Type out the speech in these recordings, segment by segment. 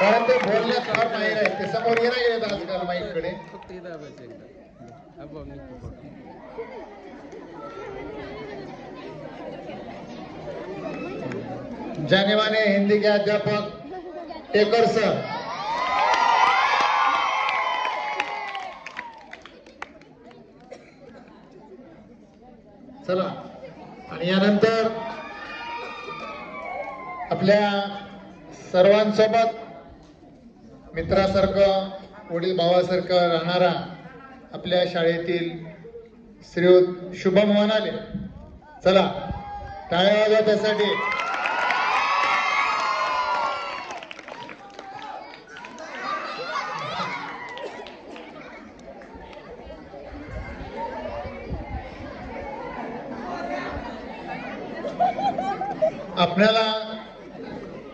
कारण ते बोलण्यात फार माहीर आहेत. ते समोर येणं गेलेत आजकाल माईककडे. जाने माने हिंदी के अध्यापक टेकर सर. चला आणि यानंतर आपल्या सर्वांसोबत मित्रासारखं वडील भावासारखं राहणारा आपल्या शाळेतील श्रीयुत शुभम म्हणाले. चला टाळ्या वाजवा त्यासाठी. आपल्याला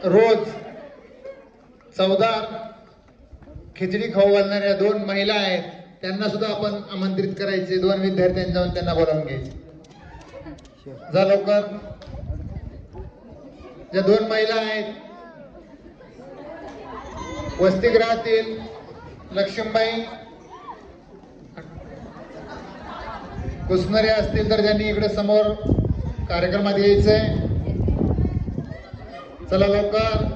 रोज 14 खिचडी खाऊ घालणाऱ्या 2 महिला आहेत. त्यांना सुद्धा आपण आमंत्रित करायचे. 2 विद्यार्थ्यांनी जाऊन त्यांना बोलावून घ्यायचे. जा लवकर. ज्या 2 महिला आहेत वसतिगृहातील लक्ष्मीबाई कुसनरे असतील तर त्यांनी इकडे समोर कार्यक्रमात यायचंय. चला लवकर.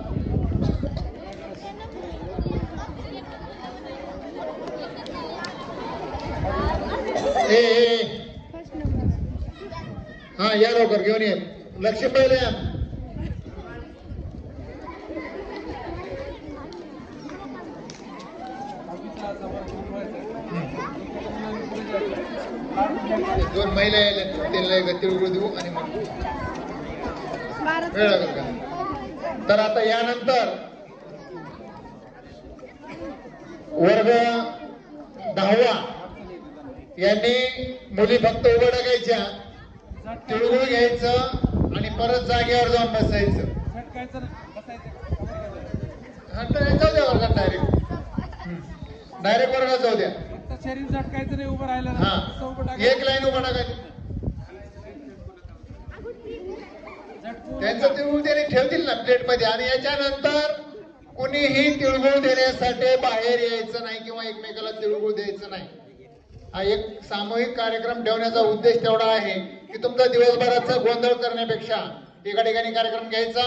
हा या लवकर घेऊन ये. लक्ष्मीबाईला या. दोन महिला यायला त्यांना तिळगुळ देऊ आणि मग वेळ लागेल का. तर आता यानंतर वर्ग 10वा यांनी मुली फक्त उभं टाकायच्या, तिळगुळ घ्यायचं आणि परत जागेवर जाऊन बसायचं. जाऊ द्या वर्गात डायरेक्ट वर्गात जाऊ द्या. शरीर झटकायचं नाही, उभं राहिलं. हा एक लाईन उभं टाकायचं. त्यांचं तिळगुळ त्याने ठेवतील ना प्लेट मध्ये. आणि याच्यानंतर कुणीही तिळगुळ देण्यासाठी बाहेर यायचं नाही किंवा एकमेकाला तिळगुळ द्यायचं नाही. हा एक सामूहिक कार्यक्रम ठेवण्याचा उद्देश तेवढा आहे की तुमचा दिवसभराचा गोंधळ करण्यापेक्षा एका ठिकाणी कार्यक्रम घ्यायचा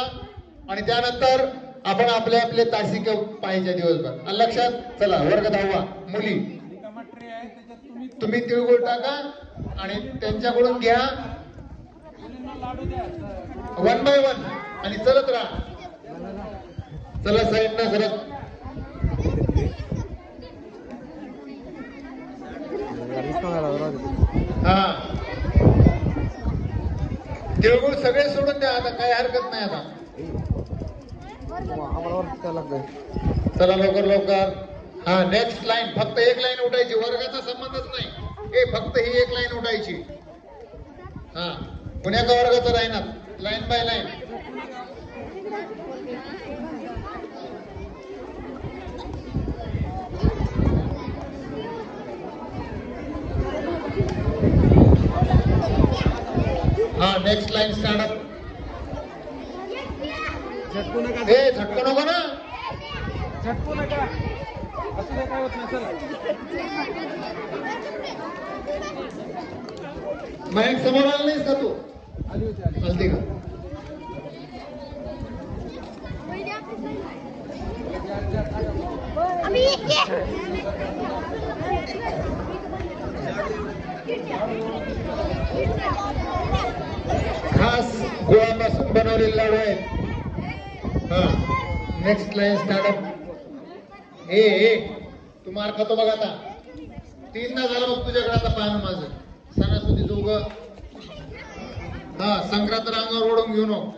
आणि त्यानंतर आपण आपले आपले तासिके पाहिजे दिवसभर. लक्षात. चला वर्ग 10वा मुली तुम्ही तिळगुळ टाका आणि त्यांच्याकडून घ्या 1 बाय 1 आणि चलत राहा. चला साईड ना सरत. हा तिळगुळ सगळे सोडून द्या आता, काही हरकत नाही आता. चला लवकर लवकर. हा नेक्स्ट लाईन. फक्त एक लाईन उठायची, वर्गाचा संबंधच नाही. फक्त ही एक लाईन उठायची. हा पुण्याचा वर्गाचं राहणार लाईन बाय लाईन. हा नेक्स्ट लाईन स्टार्ट अप. झटकू नका. झटकू नको ना. झटकू नका. असं काय होत नसेल. माईक समोर आला नाहीस का तू? आली होती. आलती का? खास गुळापासून बनवलेले लाडू आहेत. हा नेक्स्ट लाईन स्टार्टअप. तू मार खातो बघ आता. 3दा झालं बघ तुझ्याकडे आता पाहणं माझं. सणासुदीचं उग हा संक्रांत रांगावर ओढून घेऊ नको.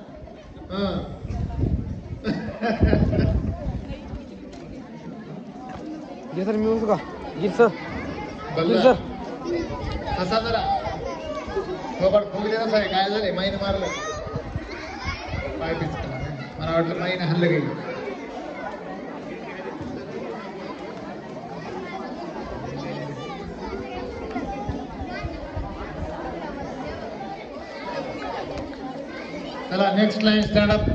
सर मी का सर सर असा जरा फुगलेलाच आहे. काय झालंय माईने मारलं पाय पिचकला. मला वाटलं माईने हल्लं गेली. चला next line stand up.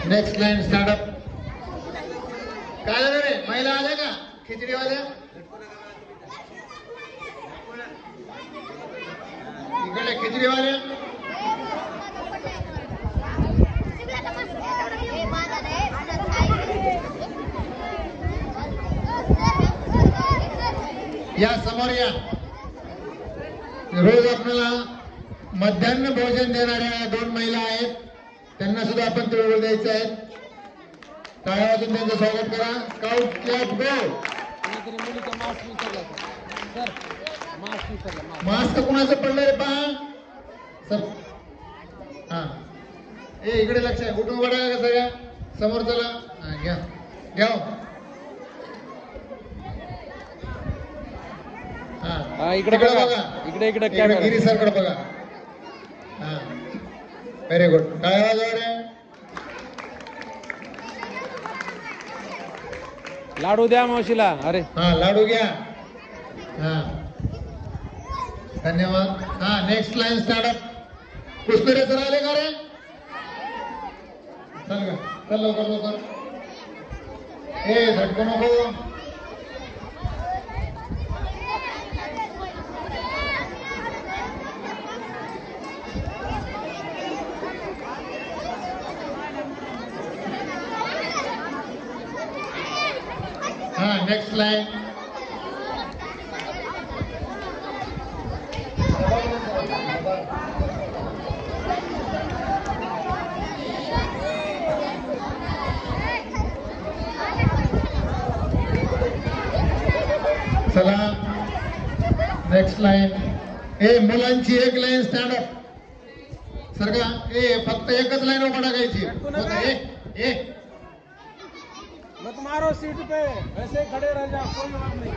Next line startup. काय झालं रे, महिला आल्या का खिचडीवाल्या? इकडे खिचडीवाल्या. या समोर या. रोज आपल्याला मध्यान्ह भोजन देणाऱ्या 2 महिला आहेत, त्यांना सुद्धा आपण तिळगुळ द्यायचे आहेत. टाळ्या वाजून त्यांचं स्वागत करा. स्काउट कॅप गो. मास्क कुणाचं पडलं रे पहा सर. हा ए इकडे लक्ष आहे. उठून बघा का सगळ्या समोर चला. हा घ्या घ्या. हा इकडे बघा. इकडे इकडे गिरी सरकडे बघा. हा व्हेरी गुड. काय आवाज रे. लाडू द्या मावशीला. अरे हा लाडू घ्या. हा धन्यवाद. हा नेक्स्ट लाईन स्टार्टअप. पुष्परे सर आले का रे? चल का चल लवकर लवकर. ए झटकू नको. हा नेक्स्ट लाईन. चला नेक्स्ट लाईन. ए मुलांची एक लाईन स्टँडअप. सर का ए फक्त एकच लाईन उभा टाकायची. ए मत मारो सीट पे, ऐसे खड़े रह जाओ, कोई बात नहीं.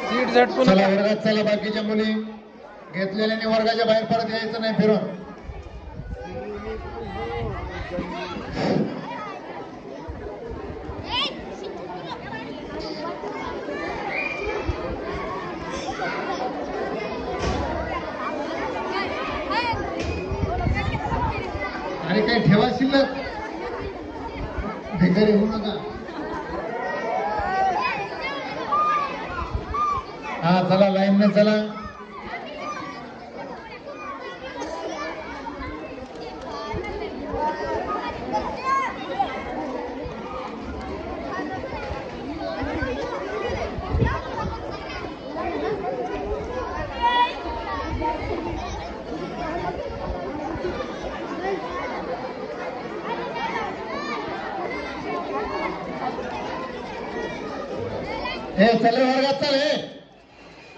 सीट झटकून चला वर्गात चला. बाकीच्या मुली घेतलेल्याने वर्गाच्या बाहेर परत यायचं नाही फिरून. आणि काही ठेवा शिल्लक. भिकारी होऊ नका. हा चला लाईन न चला. हे चल रे वर्गात चल.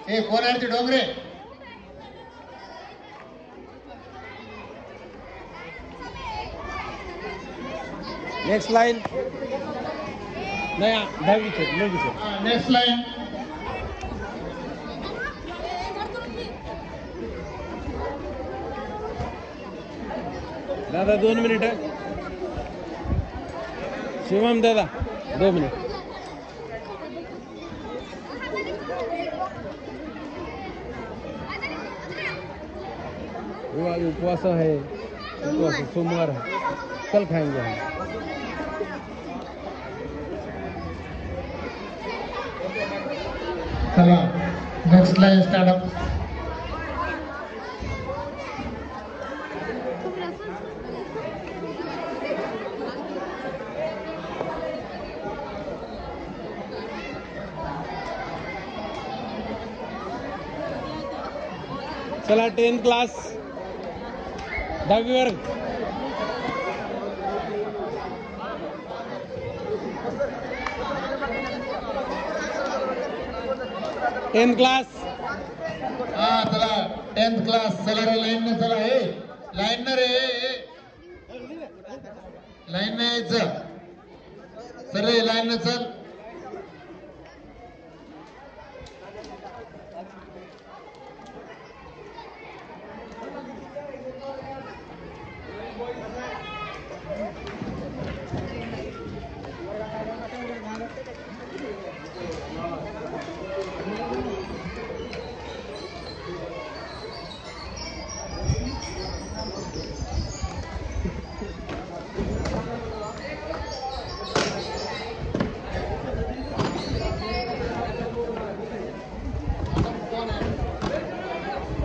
हे कोण आहे ते डोंगरे? Next line. नाही 10वीचे नेक्स्ट लाईन. दादा 2 मिनिट. शिवम दादा 2 मिनिट. उपवास है, उपवास सोमवार है, कल खाएंगे हम. चला नेक्स्ट लाईन स्टार्टअप. चला 10th क्लास 10वी वर्ग. Tenth class. हा चला 10th क्लास. चला रे लाईन न चला. हे लाईन न रे. लाईन न यायचं. सर रे लाईन न चल.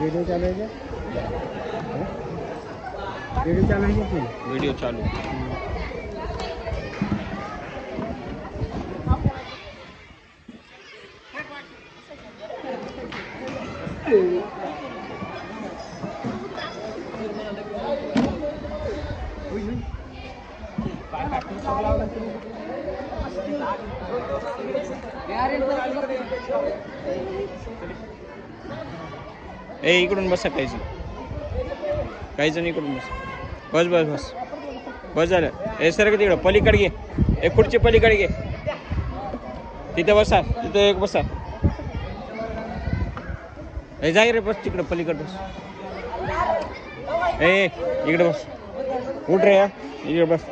वीडियो चालू है क्या? वीडियो चालू है क्या फुल? वीडियो चालू. ए इकडून बसा काही जण इकडून बस बस बस बस बस झालं. ए सर का तिकडं पलीकडे घे. एक खुर्ची पलीकडे घे. तिथे बसा. तिथे एक बसा. ए जाय रे बस तिकडं पलीकडे बस. ए इकडे बस. उठ रे इकडे बस.